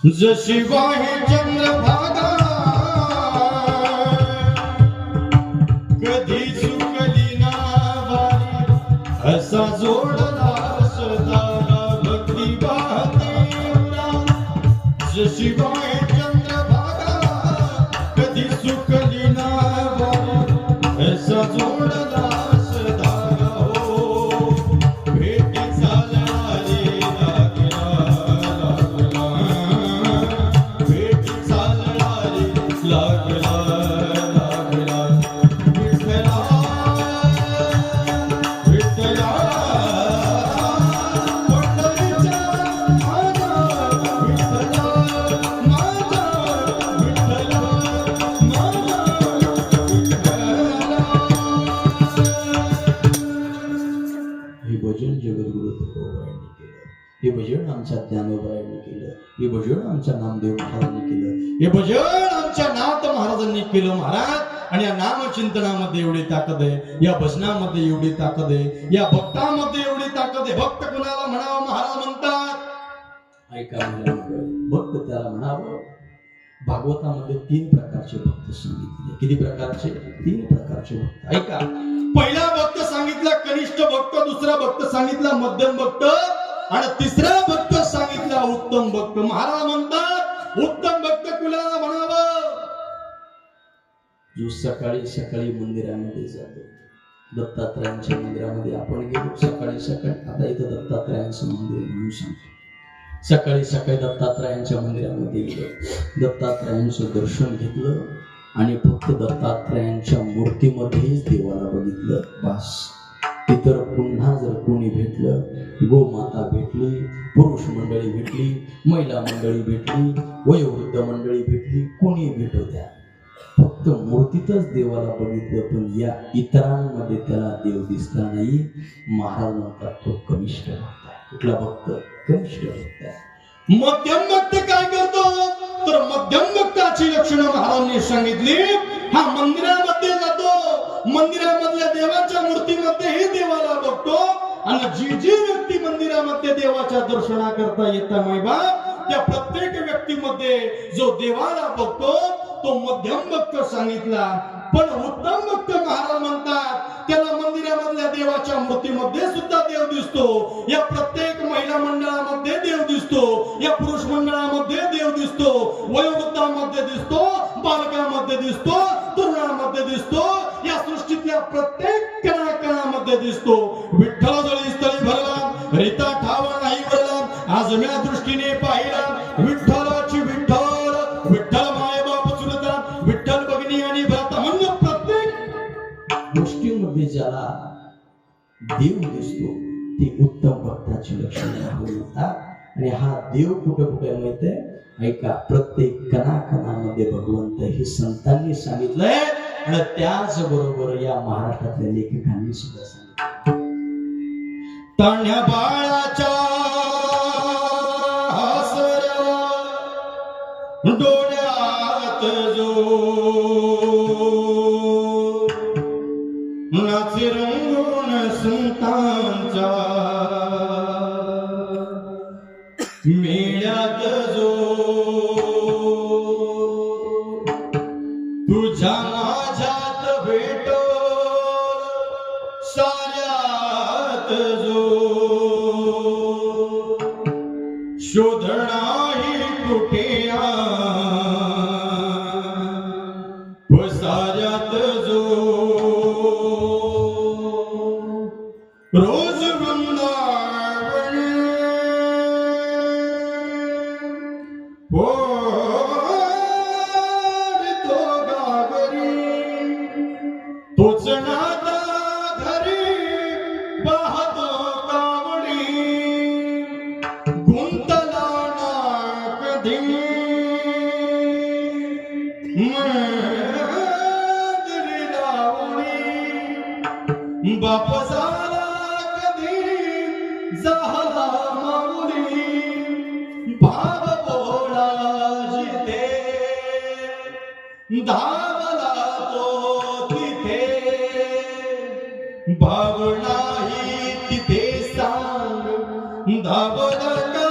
जशी वाहे चंद्रभागा कधी चुकली ना वारी असा जोडला सदा भक्ती वाहते जशी वाहे चंद्रभागा कधी चुकली ना वारी असा जोडला हे भजन आमच्या ज्ञानोबायांनी केलं, हे भजन आमच्या नामदेव महाराजांनी केलं, हे भजन आमच्या नाथ महाराजांनी केलं महाराज. आणि या नामचिंतनामध्ये एवढी ताकद आहे, या भजनामध्ये एवढी ताकद आहे, या भक्तामध्ये एवढी ताकद आहे. भक्त कुणाला म्हणावं महाराज म्हणतात, ऐका भक्त त्याला म्हणावं. भागवतामध्ये 3 प्रकारचे भक्त सांगितले. किती प्रकारचे? 3 प्रकारचे भक्त. ऐका, पहिला भक्त सांगितला कनिष्ठ भक्त, दुसरा भक्त सांगितला मध्यम भक्त आणि तिसरा भक्त सांगितला उत्तम भक्त. महाराज म्हणतात उत्तम भक्त कुणाला म्हणावं? जो सकाळी सकाळी मंदिरामध्ये जातो. दत्तात्रयांच्या मंदिरामध्ये आपण गेलो सकाळी सकाळी. आता इथं दत्तात्रयांचं मंदिर म्हणून सांगतो. सकाळी सकाळी दत्तात्रयांच्या मंदिरामध्ये गेलो, दत्तात्रयांचं दर्शन घेतलं आणि फक्त दत्तात्रयांच्या मूर्तीमध्येच देवाला बघितलं. बस. इतर पुन्हा जर कोणी भेटलं, गोमाता भेटली, पुरुष मंडळी भेटली, महिला मंडळी भेटली, वयोवृद्ध मंडळी भेटली, कोणी भेटू द्या, फक्त मूर्तीतच देवाला बघितलं. पण या इतरांमध्ये त्याला देव दिसला नाही. महाराज म्हणतात तो कनिष्ठ भक्त आहे. कुठला भक्त? कनिष्ठ भक्त आहे. मध्यम भक्त काय करतो? तर मध्यम भक्ताची लक्षणं महाराजांनी सांगितली. हा मंदिरामध्ये जातो, मंदिरामधल्या देवाच्या मूर्तीमध्येही देवाला बघतो आणि जी व्यक्ती मंदिरामध्ये देवाच्या दर्शनाकरता येता मायबा त्या प्रत्येक व्यक्तीमध्ये जो देवाला बघतो तो मध्यम भक्त सांगितला. पण उत्तम भक्त महाराज म्हणतात त्याला मंदिरामधल्या देवाच्या मूर्तीमध्ये सुद्धा देव दिसतो, या प्रत्येक महिला मंडळामध्ये देव दिसतो, या पुरुष मंडळामध्ये देव दिसतो, वयोवृद्धांमध्ये दिसतो, बालकांमध्ये दिसतो, तरुणांमध्ये दिसतो, या सृष्टीतल्या प्रत्येक कणाकणामध्ये दिसतो. विठ्ठल जळी स्थळी भरला, रीता ठावा नाही भरला, आज म्या दृष्टीने पाहिला विठ्ठलाची विठ्ठल, विठ्ठल माय बाप चुलता, विठ्ठल भगिनी आणि भ्राता म्हणून प्रत्येक गोष्टीमध्ये ज्याला देव दिसतो ते उत्तम भक्ताची लक्षणे होतात. आणि हा देव कुठे कुठे माहितीये? ऐका, प्रत्येक कणाकणामध्ये भगवंत हे संतांनी सांगितलंय आणि त्याच बरोबर या महाराष्ट्रातल्या लेखकांनी सुद्धा सांगितलं. ताण्या बाळाच्या डोळ्यात जो नाचे रंगून संतांचा, मेळ्यात जो तुझ्या माझ्यात भेटो, साऱ्यात जो शोधणाही कुठे साऱ्यात जो रोज वृंदावन तो गावरी, तोच नाता घरी पाहतो कावडी, गुंतला ना कधी बाप झाला कधी झाला माऊली, भाव बोला जिथे धावला तो तिथे, भाव नाही तिथे सांग धावला का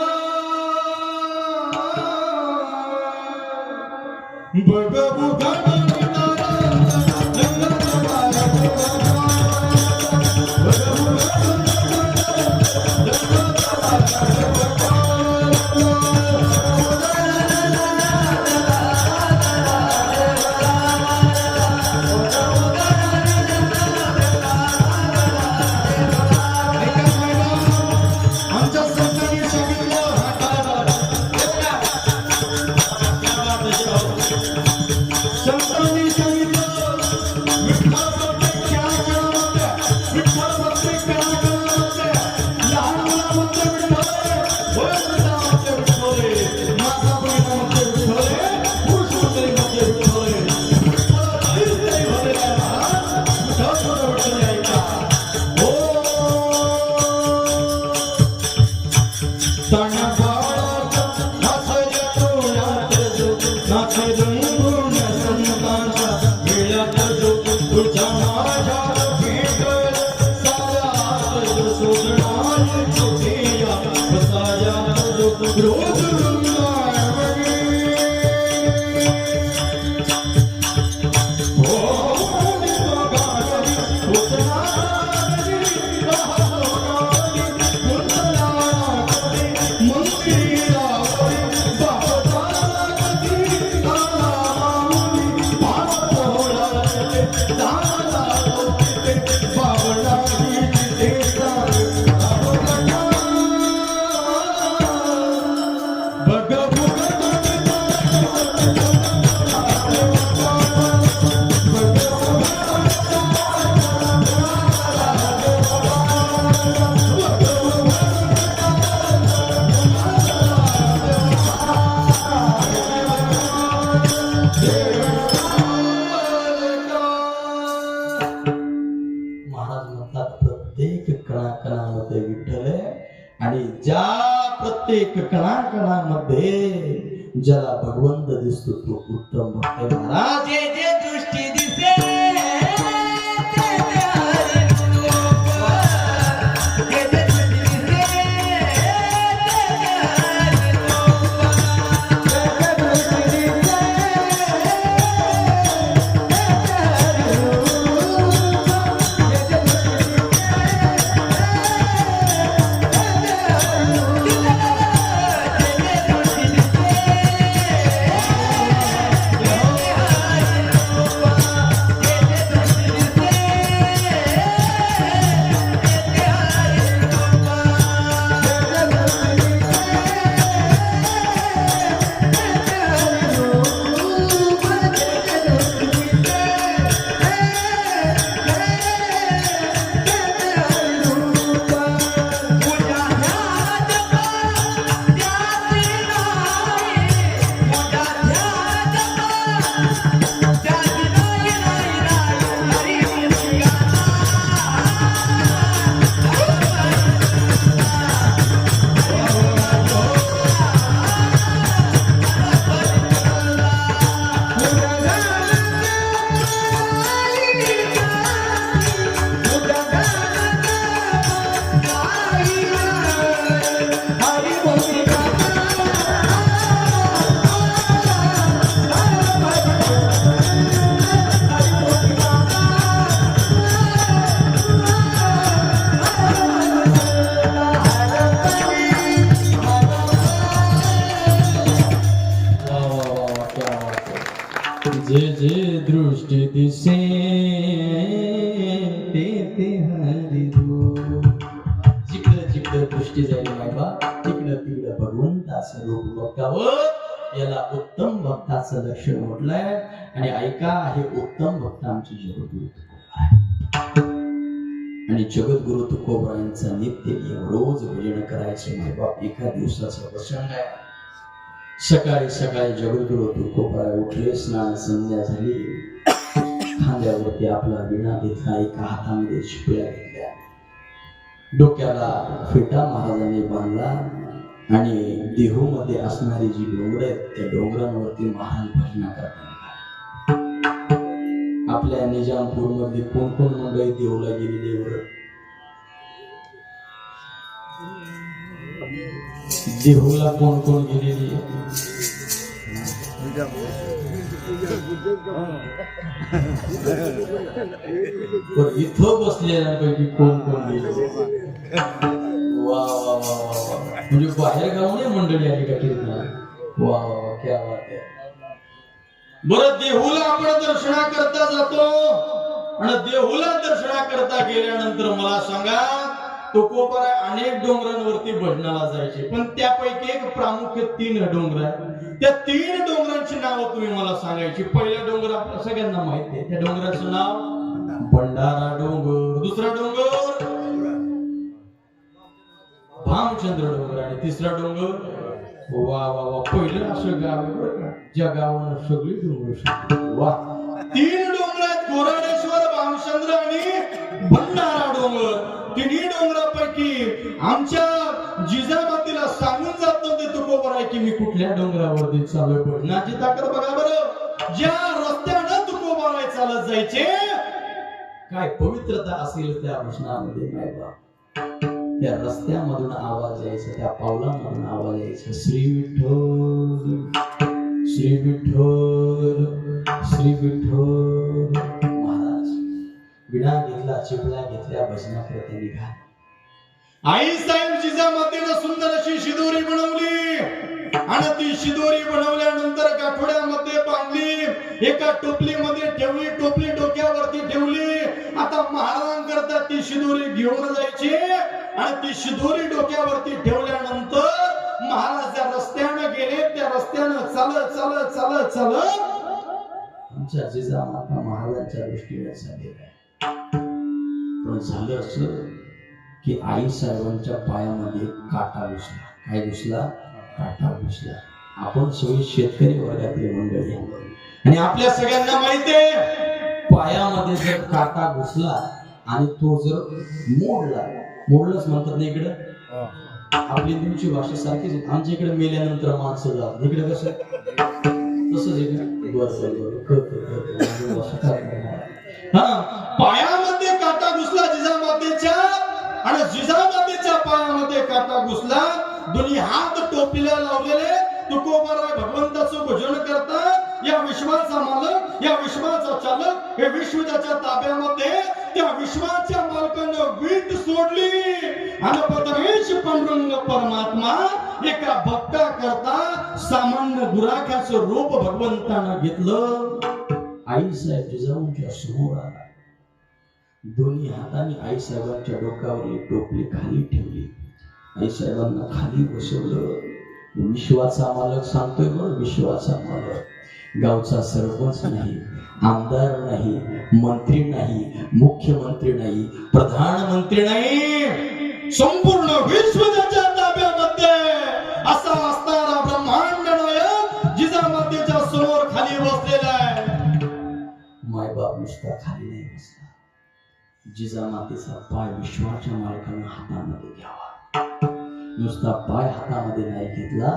कणाकणामध्ये विठ्ठल आहे आणि ज्या प्रत्येक कणाकणामध्ये ज्याला भगवंत दिसतो तो उत्तम भक्त महाराज. जे जे दृष्टी दिसे जे जे दृष्टी दिसे ते ते हरी रूप. जिकडं जिकडं दृष्टी जाईल बाबा तिकडं तिकडं भगवंताचं रूप बघावं. याला उत्तम भक्ताचं लक्षण म्हटलंय. आणि ऐका, हे उत्तम भक्त आमचे जगद्गुरु आणि जगद्गुरु तुकोबरायांचं नित्य नियम रोज भजन करायचे मायबाप. एका दिवसाचा प्रसंग आहे. सकाळी सकाळी जगद्गुरु तुकोबराय उठले, स्नान संध्या झाली, खांद्यावरती आपला विणा घेतला, एका हातामध्ये शिपल्या घेतल्या, डोक्याला फेटा महाराजांनी बांधला आणि देहूमध्ये असणारी जी डोंगर आहेत त्या डोंगरांवरती महाराज भजना करतात. आपल्या निजामपूर मध्ये कोण कोण मंडळी देऊला गेलेली वर देहूला कोण कोण गेलेली इथं बसलेल्यांपैकी कोण कोण गेले? वा वा वा वा, म्हणजे बाहेर गावने मंडळी आली का कीर्तनाला? वा वा, क्या बात आहे. बरं, देहूला आपण दर्शना करता जातो आणि देहूला दर्शना करता गेल्यानंतर मला सांगा, तुकोबराय अनेक डोंगरांवरती भजनाला जायचे, पण त्यापैकी एक प्रामुख्य 3 डोंगर आहेत. त्या 3 डोंगरांची नावं तुम्ही मला सांगायची. पहिला डोंगर आपल्या सगळ्यांना माहिती आहे, त्या डोंगराचं नाव भंडारा डोंगर. दुसरा डोंगर भामचंद्र डोंगर आणि तिसरा डोंगर, वा वा वा, पहिलं असं गाव आहे बरं का, ज्या गावानं सगळी डोंगर. वा, 3 डोंगर आहेत, कोराडेश्वर, भामचंद्र आणि भंडारा डोंगर. 3 डोंगरापैकी आमच्या जिजामातीला सांगून जात नव्हते तुकोबराय की मी कुठल्या डोंगरावरती चाललोय. भजनाची ताकद बघा बरं. ज्या रस्त्यानं तुकोबराय चालत जायचे, काय पवित्रता असेल त्या भजनामध्ये, नाही बा, त्या रस्त्यामधून आवाज यायचा, त्या पावलामधून आवाज यायचा, श्री विठ्ठल श्री विठ्ठल श्री विठ्ठल. महाराज विडा घेतला, चिपळ्या घेतल्या, भजनाकरता निघाला. आई साहेब जिजामातीनं सुंदर अशी शिदोरी बनवली आणि ती शिदोरी बनवल्यानंतर गाठोड्यामध्ये बांधली, एका टोपलीमध्ये ठेवली, टोपली डोक्यावरती ठेवली. आता महाराजांकरता ती शिदोरी घेऊन जायची आणि ती शिदोरी डोक्यावरती ठेवल्यानंतर महाराज ज्या रस्त्यानं गेले, त्या रस्त्यानं चालत चालत चालत चालत आमच्या जिजामाता महाराजांच्या दृष्टीने झालेला. पण झालं असं की आई साहेबांच्या पायामध्ये काटा घुसला. काय घुसला? काटा घुसला. आपण सगळे शेतकरी वर्गातले मंडळी आणि आपल्या सगळ्यांना माहितीये, पायामध्ये जर काटा घुसला आणि तो जर मोडलाच म्हणतात ना इकडे, आपली तुमची भाषा सारखीच आहे. आमच्या इकडे मेल्यानंतर माणसं जातात, इकडे कसं तसंच इकडे. पायामध्ये काटा घुसला जिजामातेच्या आणि जिजामातेच्या पायामध्ये काटा घुसला. दोन्ही हात टोपीला लावलेले तुकोबराय भगवंताचं भजन करतात. या विश्वाचा मालक, या विश्वाचा चालक, हे विश्व त्याच्या ताब्यामध्ये. त्या विश्वाच्या मालकानं वीट सोडली आणि परमेश पांडुरंग परमात्मा एका भक्ता करता सामान्य गुराख्याचं रूप भगवंतानं घेतलं. आई साहेब जिजाऊंच्या समोर आला. दोन्ही हाताने आई साहेबांच्या डोक्यावरली टोपली खाली ठेवली. आई साहेबांना खाली बसवलं. विश्वाचा मालक सांगतोय बरं, विश्वाचा मालक. गावचा सरपंच नाही, आमदार नाही, मंत्री नाही, मुख्यमंत्री नाही, प्रधानमंत्री नाही, संपूर्ण विश्व त्याच्या ताब्यामध्ये असा असणारा ब्रह्मांड नायक जिजामातेच्या समोर खाली बसलेला आहे. मायबाप नुसता खाली नाही बसला, जिजामातेचा पाय विश्वाच्या मालकानं हातामध्ये घ्यावा. नुसता पाय हातामध्ये नाही घेतला,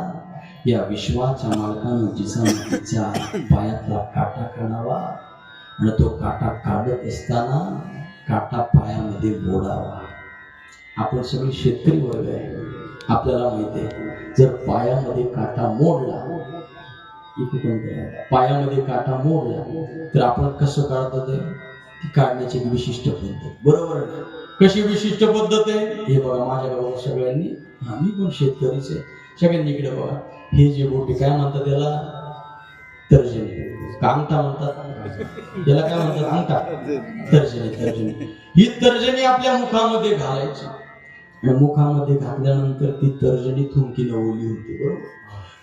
या विश्वाच्या मालकानं जिजामातेच्या पायातला काटा काढावा आणि तो काटा काढत असताना काटा पायामध्ये मोडावा. आपण सगळे शेतकरी वर्ग आहे, आपल्याला माहिती आहे, जर पायामध्ये काटा मोडला, पायामध्ये काटा मोडला तर आपण कसं काढतो ते काढण्याची विशिष्ट पद्धत, बरोबर आहे? कशी विशिष्ट पद्धत आहे हे बघा. माझ्या गावात सगळ्यांनी, आम्ही पण शेतकरीच आहे, सगळ्यांनी इकडे बघा. हे जे बोटी काय म्हणतात त्याला? तर्जनी. अंगठा म्हणतात त्याला, काय म्हणतात? अंगठा. तर्जनी. ही तर्जनी आपल्या मुखामध्ये घालायची आणि मुखामध्ये घातल्यानंतर ती तर्जनी थुंकीने ओली होती, बरोबर?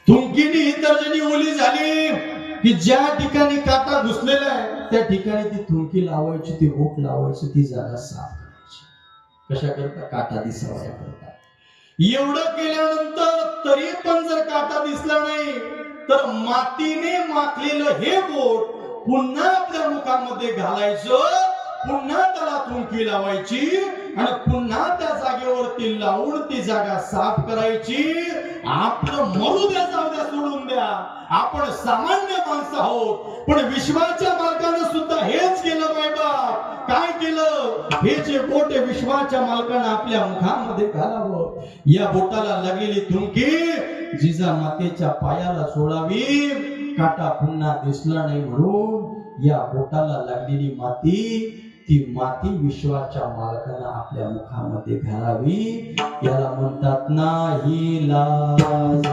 थुंकीने ही तर्जनी ओली झाली की ज्या ठिकाणी काटा घुसलेला आहे त्या ठिकाणी ती थुंकी लावायची, ती बोट लावायची, ती जागा साफ करायची. कशा करता? काटा दिसावा करता. एवढं केल्यानंतर तरी पण जर काटा दिसला नाही तर मातीने माखलेलं हे बोट पुन्हा आपल्या मुखामध्ये घालायचं, पुन्हा त्याला थुंकी लावायची आणि पुन्हा त्या जागेवरती लावून ती जागा साफ करायची. आपलं मरू द्या, जाऊ द्या, सोडून द्या, आपण सामान्य माणसं आहोत, पण विश्वाच्या मालकानं सुद्धा हेच केलं बाबा. काय केलं? हे जे बोट आहे विश्वाच्या मालकानं आपल्या मुखामध्ये घालावं. या बोटाला लागलेली थुंकी जिजा मातेच्या पायाला सोडावी, काटा पुन्हा दिसला नाही म्हणून या बोटाला लागलेली माती, ती माती विश्वाच्या मालकानं आपल्या मुखामध्ये घालावी. याला म्हणतात नाही लाज.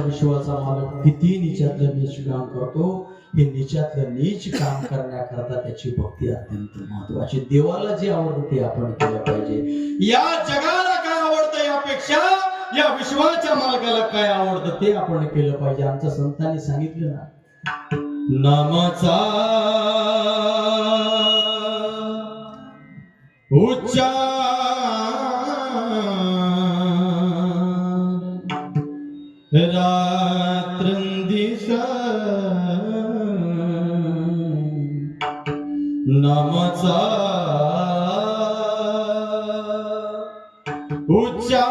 विश्वाचा मालक किती निचातलं नीच काम करतो, हे निचातलं नीच काम करण्याकरता त्याची भक्ती अत्यंत महत्वाची. देवाला जे आवडतं ते आपण केलं पाहिजे. या जगाला काय आवडतं यापेक्षा या विश्वाच्या मालकाला काय आवडतं ते आपण केलं पाहिजे. आमच्या संतांनी सांगितलं ना, नामाचा उच्चार रात्रंदिवस, नामाचा उच्चार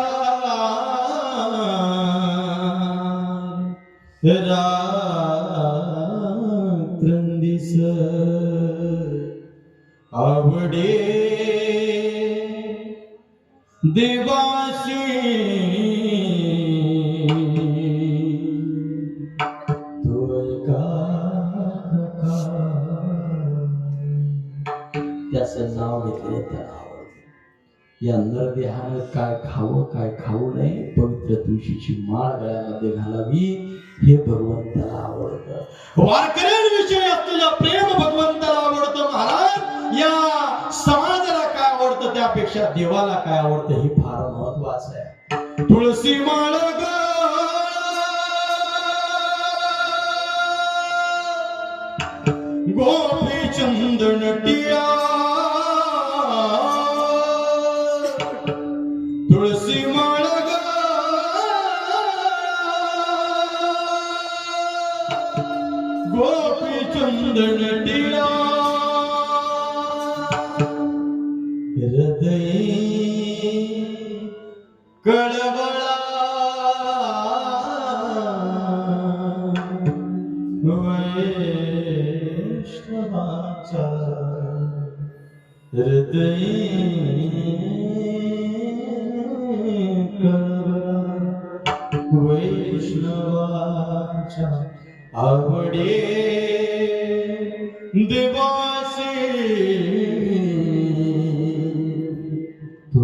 रात्रंदिवस आवडे देवाशी त्याचं नाव घेतलं त्याला आवडतं. या नरदेहानं काय खावं काय खाऊ नये, पवित्र तुळशीची माळ गळ्यामध्ये घालावी, हे भगवंताला आवडतं. वारकऱ्यांविषयी असलेलं प्रेम भगवंताला आवडतं. महाराज, या समाजाला काय आवडतं त्यापेक्षा देवाला काय आवडतं हे फार महत्वाचं आहे. तुळशी माळ गोपी चंदन टिया, तुळशी माळ गोपी चंदन टिया, हृदय कळवळा वैष्णवाचा, हृदय वैष्णवाच्या आवडे देवासे तो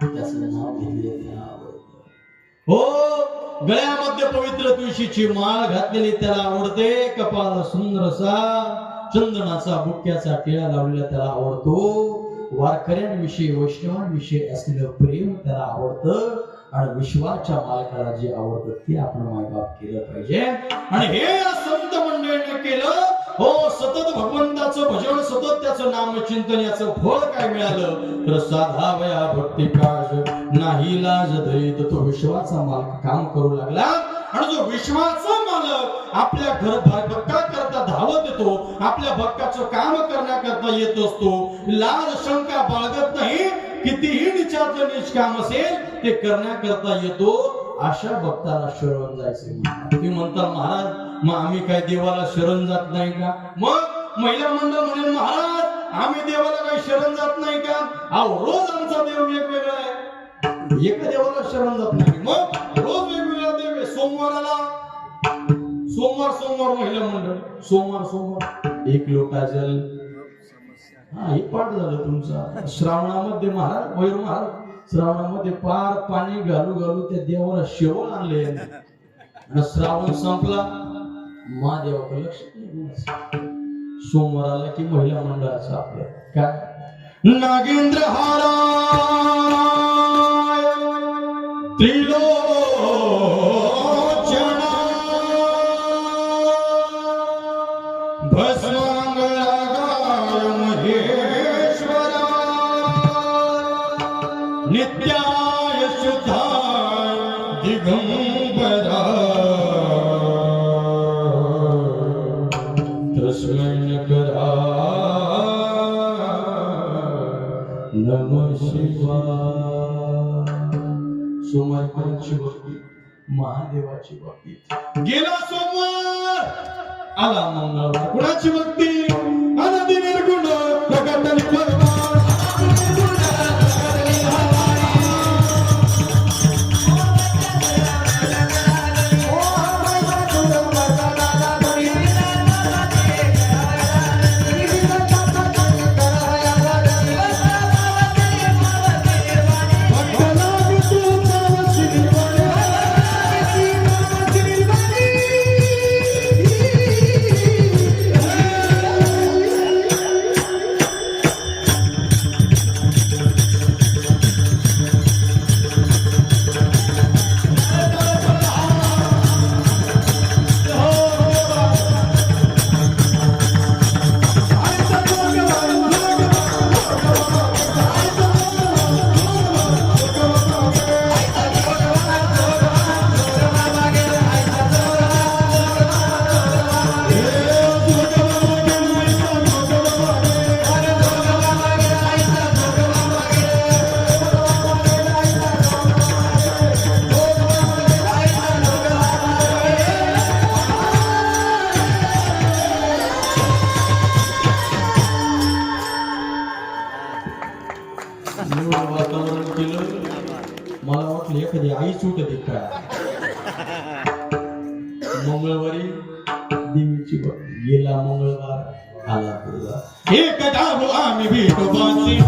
त्याचं नाव घेतले त्याला आवडतं. हो, गळ्यामध्ये पवित्र तुळशीची माळ घातलेली त्याला आवडते. कपाळ सुंदरसा चंदनाचा बुक्क्याचा टिळा लावलेला त्याला आवडतो. वारकऱ्यांविषयी वैष्णवांविषयी असलेलं प्रेम त्याला आवडतं. आणि विश्वाच्या मालकाला जे आवडतं ते आपण मायबाप केलं पाहिजे. आणि हे संत मंडळीने केलं. हो, सतत भगवंताचं भजन, सतत त्याचं नामचिंतन, याचं फळ काय मिळालं तर साधावया भक्ती काज नाही लाज दैत. तो विश्वाचा मालक काम करू लागला. आणि जो विश्वाचा मालक आपल्या भक्ता करता धावत येतो, आपल्या भक्ताचं काम करण्याकरता येत असतो, लाज शंका बाळगत नाही, कितीही निचाचं निष्काम असेल ते करण्याकरता येतो, अशा भक्ताला शरण जायचे. तुम्ही म्हणता महाराज मग आम्ही काय देवाला शरण जात नाही का? मग महिला मंडळ म्हणेल महाराज आम्ही देवाला काही शरण जात नाही का? अहो रोज आमचा देव वेगवेगळा आहे, एका देवाला शरण जात नाही. मग रोज वेगवेगळा देव आहे. सोमवार महिला मंडळ, सोमवार एक लोटा जल. हा हे पाठ झालं तुमचा. श्रावणामध्ये महाराज वैर महाराज श्रावणामध्ये पार पाणी घालू घालू त्या देवाला शेवळ आणले. आणि श्रावण संपला, महादेवाकडे लक्ष नाही. सोमवार आला की महिला मंडळाचं आपलं काय नागेंद्र हाराय त्रिलोचना भस्मांगरागाय महेश्वरा नित्याय शुद्धाय दिगंबरा तस्मै नमः शिवाय. सोमवार कोणाची भक्ती? महादेवाची भक्ती. गेला सोमवार आला मंगळवार कोणाची भक्ती? आनंदी निर्गुण प्रकट निर्मळ वातावरण केलं. मला वाटलं एखादी आई सुटते का. मंगळवारी देवीची भक्ती. गेला मंगळवार आला गुरुवार. एक गाव आम्ही विठोबाचे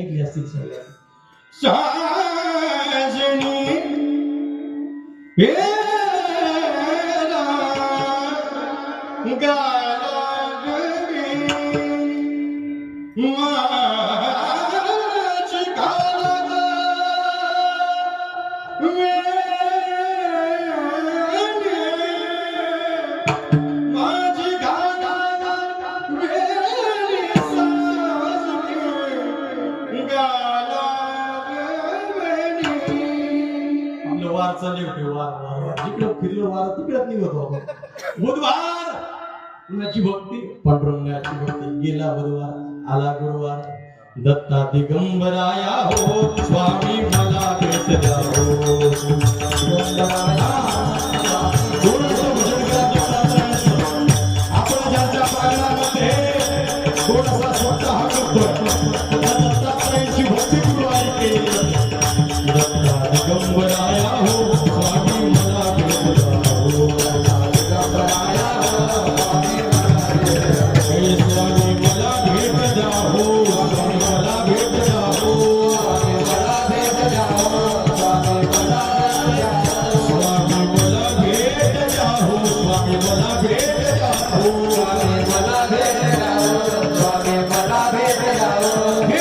ऐकली असतील सगळ्यांनी. साजणी वार चालले होते वार जिकडं फिरलो वार तिकडं निघतो आपण. बुधवार कुणाची भक्ती पांडुरंगाची भक्ती. गेला बुधवार आला गुरुवार. दत्ता दिगंबराया हो स्वामी मला भेट द्या हो. आपण ज्यांच्या पालनामध्ये थोडासा स्वतः करतो दत्तात्रयाची भक्ती गुरुवारी केली जाते. दत्ता दिगंबराया हो स्वामी मला भेट द्या हो. दिगंबराया हो स्वामी मला भेट द्या हो. स्वामी मला भेट द्या हो. स्वामी मला भेट द्या हो. स्वामी मला भेट द्या हो. स्वामी मला भेट द्या हो. स्वामी मला भेट द्या हो. स्वामी मला भेट द्या हो. हे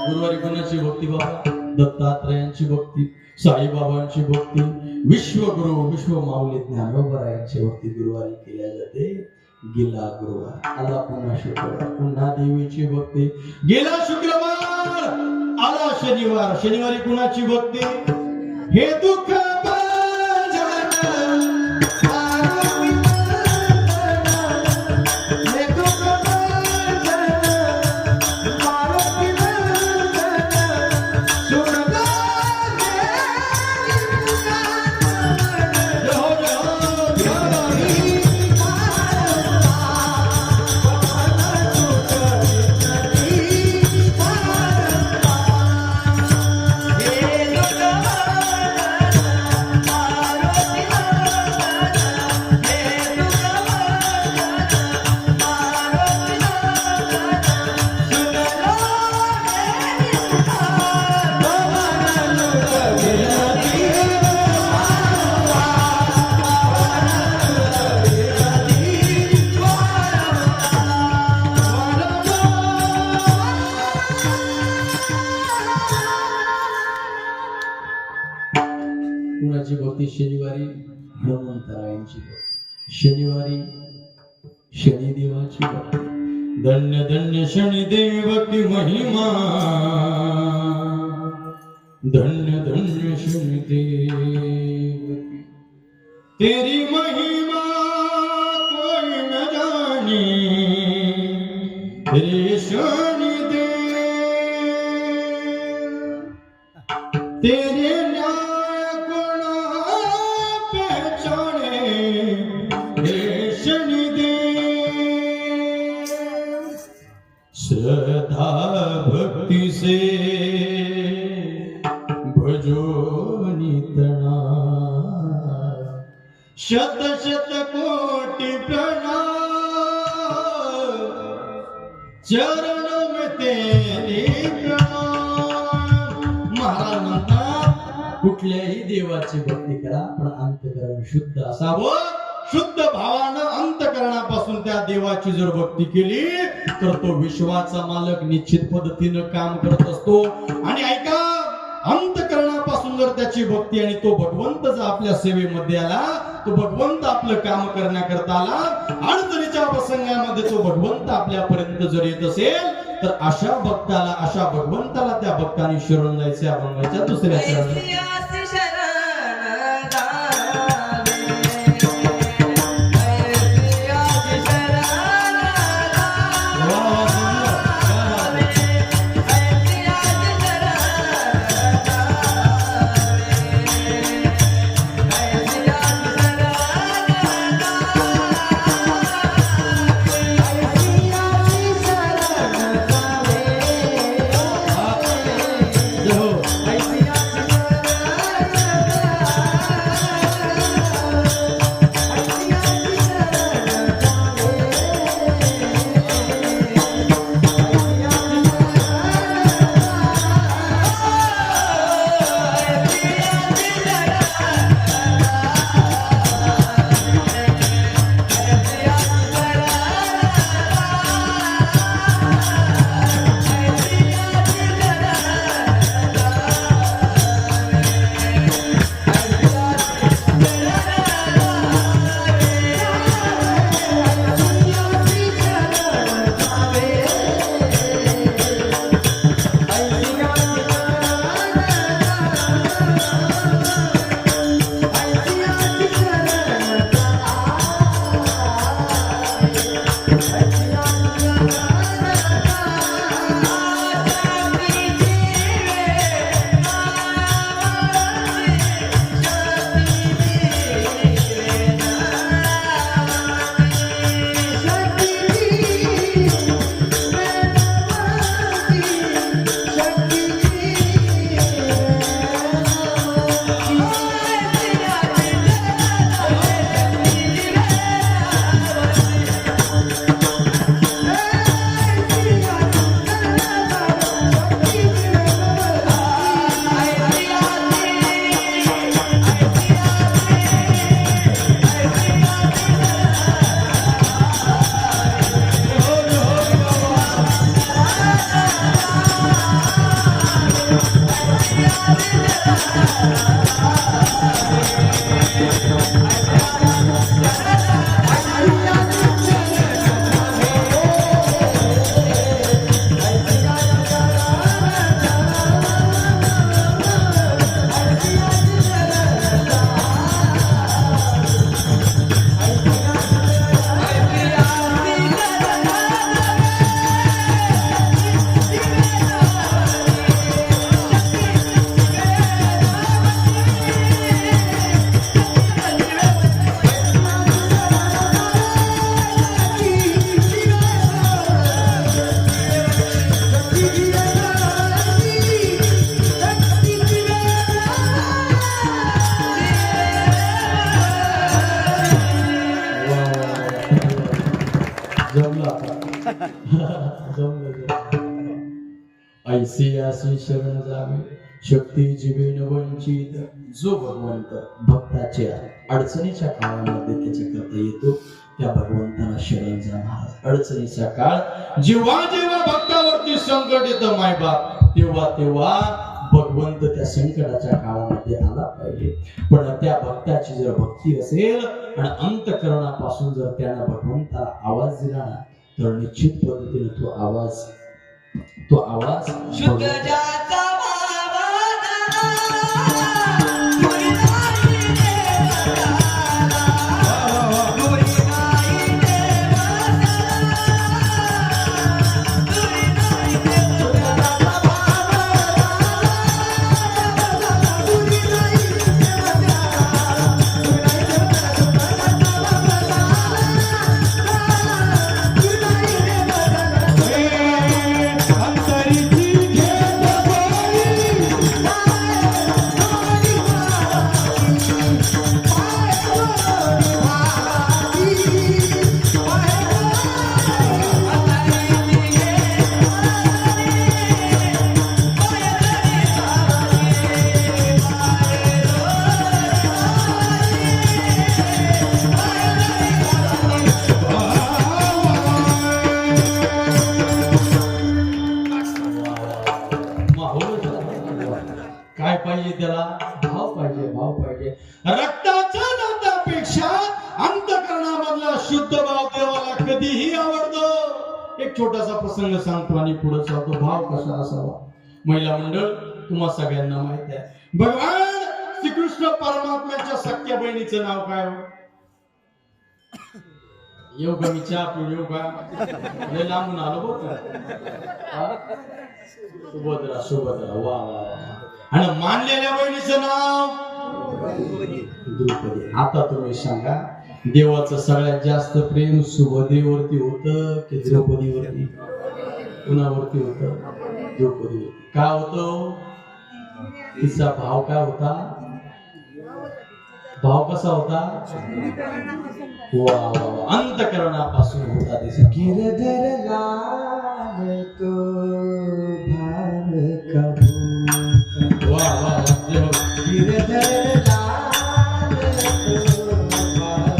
गुरुवारी कोणाची भक्ती बाबा? दत्तात्रयांची भक्ती, साईबाबांची भक्ती, विश्वगुरु विश्व माऊली ज्ञानोबरायांची भक्ती गुरुवारी केल्या जाते. गेला गुरुवार आला पुन्हा शुक्रवार, पुन्हा देवीची भक्ती. गेला शुक्रवार आला शनिवार, शनिवारी कुणाची भक्ती? हे दुःख कुणाची भक्ती? शनिवारी हनुमंतरायांची भक्ती, शनिवारी शनिदेवाची भक्ती. धन्य धन्य शनिदेव की महिमा, धन्य धन्य शनिदेव की तेरी महिमा कोई न जाने रे शनिदेव. तेरे श्रद्धा भक्ति से भजो नितना, शत शत कोटि प्रणाम चरण में तेरे प्रणाम. महाराज म्हणतात कुठल्याही देवाची भक्ती करा पण अंतःकरण शुद्ध असावं. शुद्ध भावानं अंतःकरणापासून त्या देवाची जर भक्ती केली तर तो विश्वाचा मालक निश्चित पद्धतीनं काम करत असतो. आणि ऐका, अंतःकरणापासून जर त्याची भक्ती आणि तो भगवंत जर आपल्या सेवेमध्ये आला, तो भगवंत आपलं काम करण्याकरता आला, अडचणीच्या प्रसंगामध्ये तो भगवंत आपल्यापर्यंत जर येत असेल तर अशा भक्ताला, अशा भगवंताला त्या भक्ताने शरण जायचे. अभंगाच्या दुसऱ्या चरणात जमलं आता. ऐसी अशी शरण जावे शक्ती जीवेन वंचित. जो भगवंत भक्ताच्या अडचणीच्या काळामध्ये त्याच्याकरता येतो त्या भगवंताला शरण जाणार. अडचणीचा काळ जेव्हा जेव्हा भक्तावरती संकट येतं मायबाप तेव्हा तेव्हा भगवंत त्या संकटाच्या काळामध्ये आला पाहिजे. पण त्या भक्ताची जर भक्ती असेल आणि अंतःकरणापासून जर त्यानं भगवंताला आवाज दिला ना तर निश्चित पद्धतीने तो आवाज शुद्ध जाचा काय पाहिजे त्याला भाव पाहिजे. रक्ताच्या नात्यापेक्षा अंतःकरणामधला शुद्ध भाव देवाला कधीही आवडतो. एक छोटासा प्रसंग सांगतो आणि पुढे सांगतो. भाव कसा असावा. महिला मंडळ तुम्हा सगळ्यांना माहित आहे भगवान श्रीकृष्ण परमात्म्याच्या सख्या बहिणीचं नाव काय? येऊ का मी चहा पिऊ येऊ का? लय लांबून आलो बघ. सुभद्रा वा वा. आणि मानलेल्या बहिणीचं नाव द्रौपदी. आता तुम्ही सांगा देवाचं सगळ्यात जास्त प्रेम सुभद्रेवरती होतं की द्रौपदीवरती? कुणावरती होतं? द्रौपदीवरती. का होतं? तिचा भाव काय होता? भाव कसा होता? वा वा. अंतःकरणापासून होता तिचा. गिरधर लाल तो भाव कबू. वा वा. गिरधर लाल तो भाव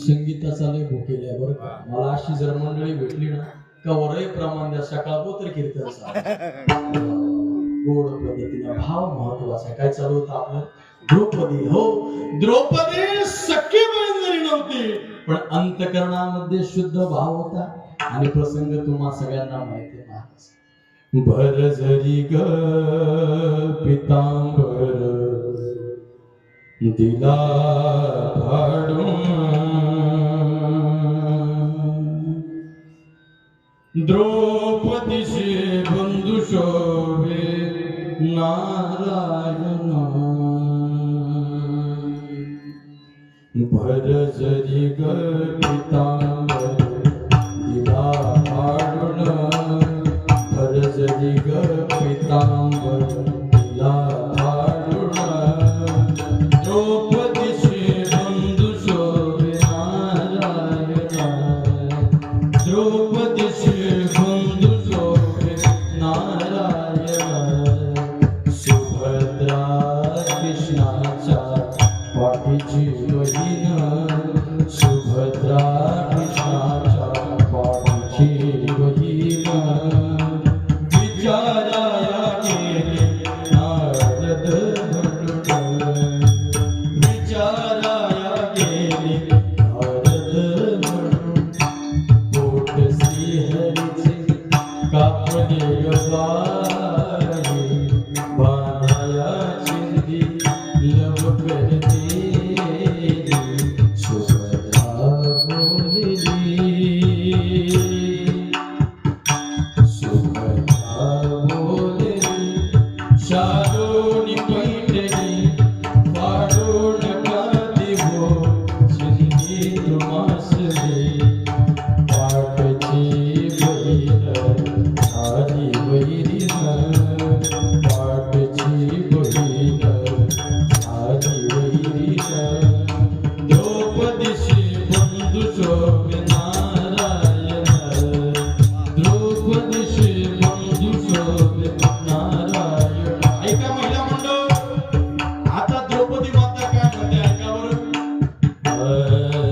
संगीताचा लय भूकेल आहे बरं का. मला अशी जर मंडळी भेटली ना का वरही प्रमाण द्या सकाळ तर कीर्तन गोड पद्धतीने. भाव महत्वाचा आहे. काय चालू होतं आपलं? द्रौपदी. हो द्रौपदी सख्खी बहीण जरी नव्हती पण अंतःकरणामध्ये शुद्ध भाव होता. आणि प्रसंग तुम्हा सगळ्यांना माहिती आहे. भर जरी ग पितांबर दिला फाडून द्रौपदीचे बंधू शोभे नारायण. भर जरी ग पितांबर दिला फाडून. भर जरी ग पितांबर दिला फाडून. द्रौपदीचे बंधू शोभे नारायण. द्रौपदीचे बंधू शोभे नारायण. विचाराया गेले नारद म्हणून, विचाराया गेले नारद म्हणून, पोट श्रीहरीचे कापले बाळे, बांधाया चिंधी लवकर देली, सुभद्रा बोलली, सुभद्रा बोलली, शालूनी पैठणी फाडून का देवो, चिंधी तुम्हास दे, पाठची बहीण आली वैरीण, पाठची बहीण आली वैरीण, द्रौपदीशी बंधू शोभे नारायण, द्रौपदीशी बंधू शोभे नारायण. ऐका महिला मंडळ, आता द्रौपदी माता काय म्हणते ऐका बरं.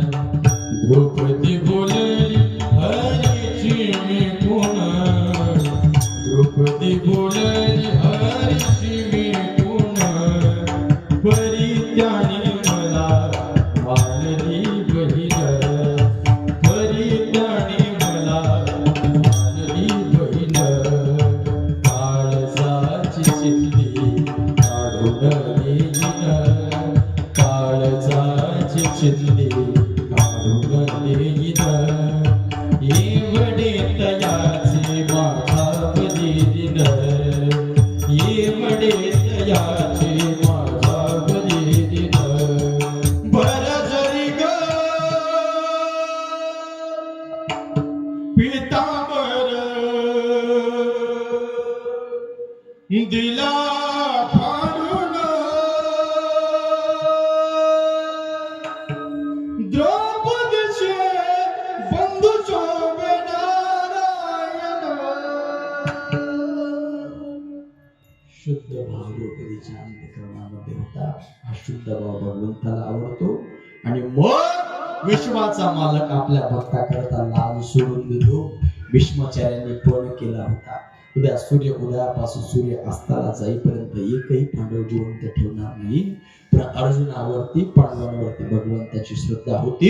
द्रौपदी बोलली हरीची मी कोण, द्रौपदी बोलली हरीची मी कोण, परित्याने मला मानली बहीण, परित्याने मला मानली बहीण, काळजाची चिंधी काढून देईन, काळजाची चिंधी काढून देईन, एवढे तयाचे माझा बलिदिन, एवढे तयाचे माझा बलिदिन, बरं जरी ग पितांबर दिला फाडून, द्रौपदीचे बंधू शोभे नारायण. शुद्ध भाव द्रौपदीच्या अंतःकरणामध्ये होता. हा शुद्ध भाव भगवंताला आवडतो आणि मग विश्वाचा मालक आपल्या भक्ताकरता लाल सोडून देतो. भीष्माचार्यांनी पण केला होता. उद्या सूर्य उदयापासून सूर्य अस्ताला जाईपर्यंत एकही पांडव जिवंत ठेवणार नाही. पण अर्जुनावरती पांडवांवरती भगवंताची श्रद्धा होती,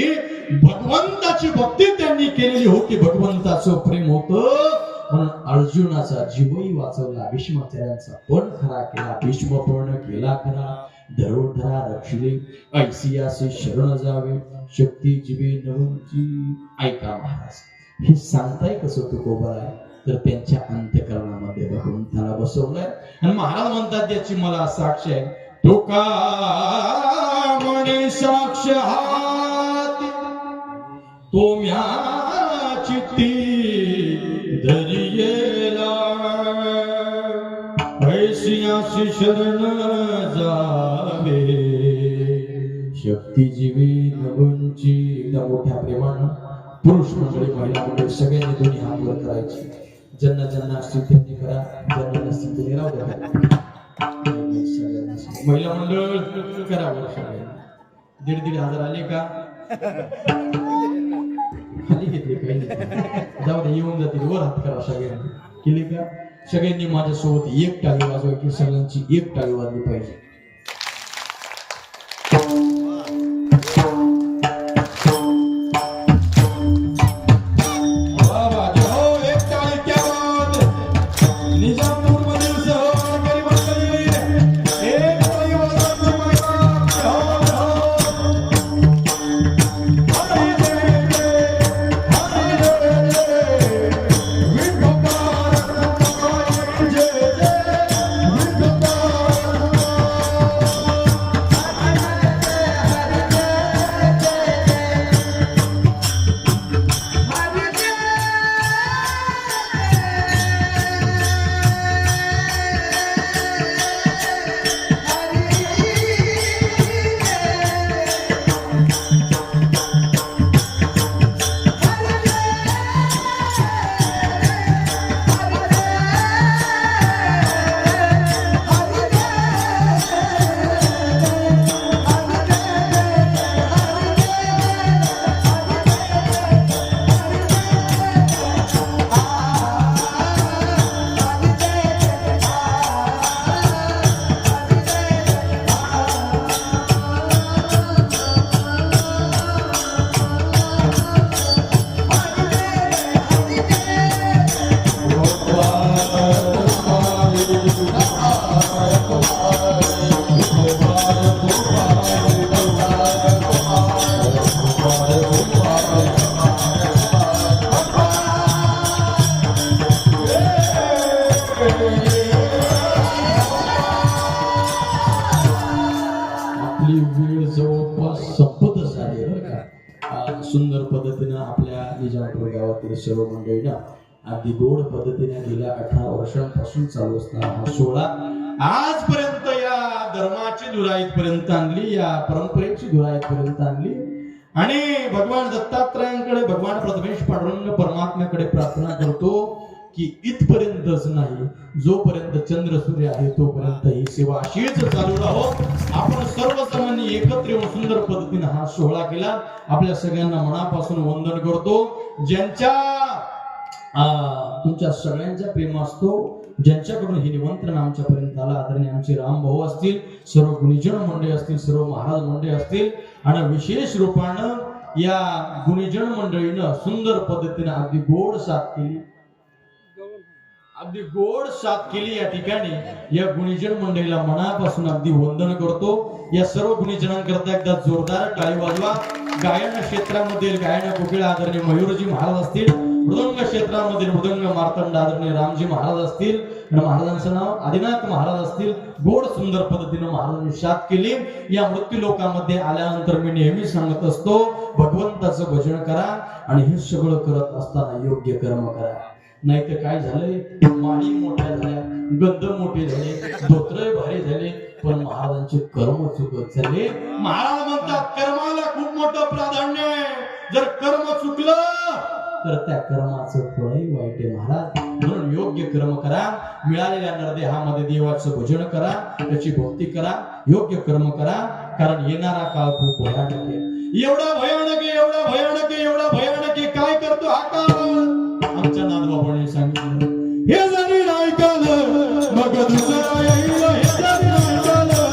भगवंताची भक्ती त्यांनी केलेली होती, भगवंताचं प्रेम होतं म्हणून अर्जुनाचा जीवही वाचवला. भीष्माचार्यांचा पण खरा केला. भीष्म पण केला खरा. धरोधरा रक्षिले ऐसियासे शरण जावे, शक्ती जीवे नवंची. ऐका महाराज, हे सांगताय कसं तुकोबा तर त्यांच्या अंतःकरणामध्ये भगवंताला बसवलंय. आणि महाराज म्हणतात त्याची मला साक्ष आहे. तुका म्हणे साक्ष हाती तो म्या चित्ती धरियेला, ऐसियासी शरण जावे, शक्ती जीवी नवंची. एकदा मोठ्या प्रेमानं पुरुष मंडळी महिला मंडळी सगळ्यांनी दोन्ही हात वर करायचे. ज्यांना ज्यांना असतील त्यांनी करा, ज्यांना नसतील त्यांनी राहू द्या. महिला मंडळ करा बरं सगळ्यांनी. 1,500 आले का? खाली घेतले काही जाऊ दे, येऊन जातील. वर हात करा सगळ्यांनी. केले का? सगळ्यांनी माझ्यासोबत एक टाळी वाजवायची. सगळ्यांची एक टाळी वाजली पाहिजे. आपली वेळ जवळपास संपतच आली बरं का. सुंदर पद्धतीनं आपल्या निजामपूर गावातील सर्व मंडळीनं अगदी गोड पद्धतीने गेल्या 18 वर्षांपासून चालू असणारा हा सोहळा आजपर्यंत या धर्माची धुरा इथपर्यंत आणली, या परंपरेची धुरा इथपर्यंत आणली. आणि भगवान दत्तात्रयांकडे, भगवान प्रथमेश पांडुरंग परमात्म्याकडे प्रार्थना करतो की इथपर्यंतच नाही, जोपर्यंत चंद्र सूर्य आहे तोपर्यंत ही सेवा अशीच चालू राहो. आपण सर्वजणांनी एकत्र येऊन सुंदर पद्धतीने हा सोहळा केला. आपल्या सगळ्यांना मनापासून वंदन करतो. ज्यांच्या तुमच्या सगळ्यांचा प्रेम असतो, ज्यांच्याकडून हे निमंत्रण आमच्यापर्यंत आलं, आदरणीय आमचे राम भाऊ असतील, सर्व गुणीजन मंडळी असतील, सर्व महाराज मंडळी असतील, आणि विशेष रूपानं या गुणीजन मंडळीनं सुंदर पद्धतीने अगदी गोड साथ केली, अगदी गोड साथ केली. या ठिकाणी या गुणीजन मंडळीला मनापासून अगदी वंदन करतो. या सर्व गुणीजनांकरता एकदा जोरदार टाळी वाजवा. गायन क्षेत्रामध्ये गायन कोकिळा आदरणीय मयूरजी महाराज असतील, मृदंग क्षेत्रामध्ये मृदंग मार्तंड आदरणीय रामजी महाराज असतील, आणि महाराजांचं नाव आदिनाथ महाराज असतील. गोड सुंदर पद्धतीने महाराजांनी साथ केली. या मृत्यू लोकांमध्ये आल्यानंतर मी नेहमी सांगत असतो, भगवंताचं भजन करा आणि हे सगळं करत असताना योग्य कर्म करा. नाही तर काय झालंय, माळी मोठ्या झाल्या, गंध मोठे झाले, धोत्र भारी झाले, पण महाराजांचे कर्म चुकत झाले. महाराज म्हणतात कर्माला खूप मोठं प्राधान्य आहे. जर कर्म चुकलं तर त्या कर्माचं फळही वाईट आहे महाराज. म्हणून योग्य कर्म करा. मिळालेल्या नरदेहामध्ये देवाचं भजन करा, त्याची भक्ती करा, योग्य कर्म करा. कारण येणारा काळ खूप भयानक आहे. एवढा भयानक आहे, एवढा भयानक आहे, एवढा भयानक आहे. काय करतो हा काळ? आमच्या नाथबाबांनी सांगितलं, हे जरी नाही कालं मग दुसरा येईल. हे जरी नाही कालं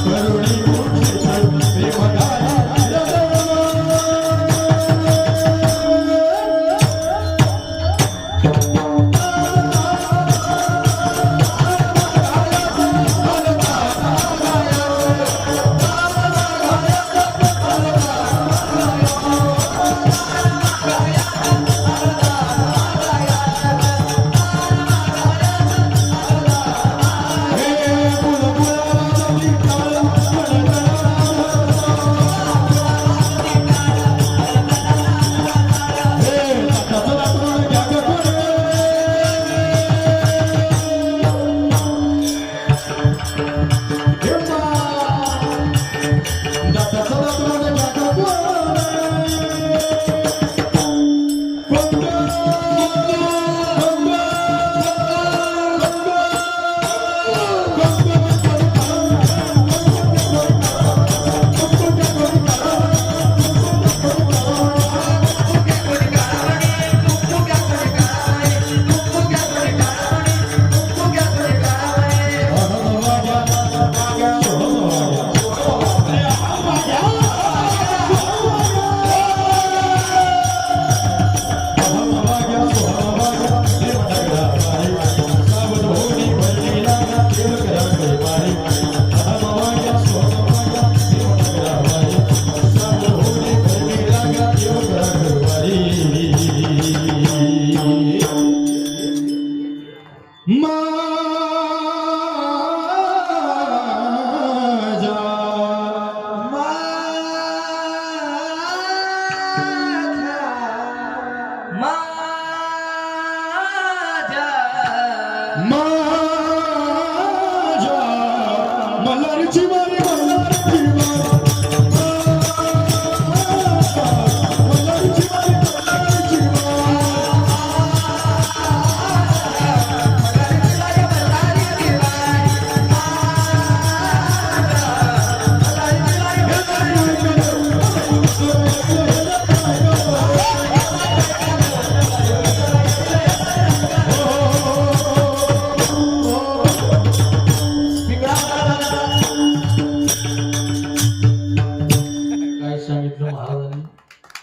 करुणी मूर्छित प्रेमगारी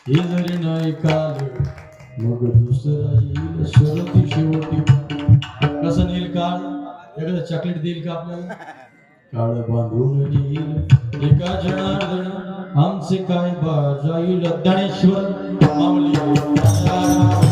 हे जरी नाही काल मग दुसरा येईल शेवटी शेवटी कसं नेईल काळ एखादं चॉकलेट देईल का आपल्याला काळ बांधून नेईल एका जनार्दन आमचे काय बाजाईल ज्ञानेश्वर माऊली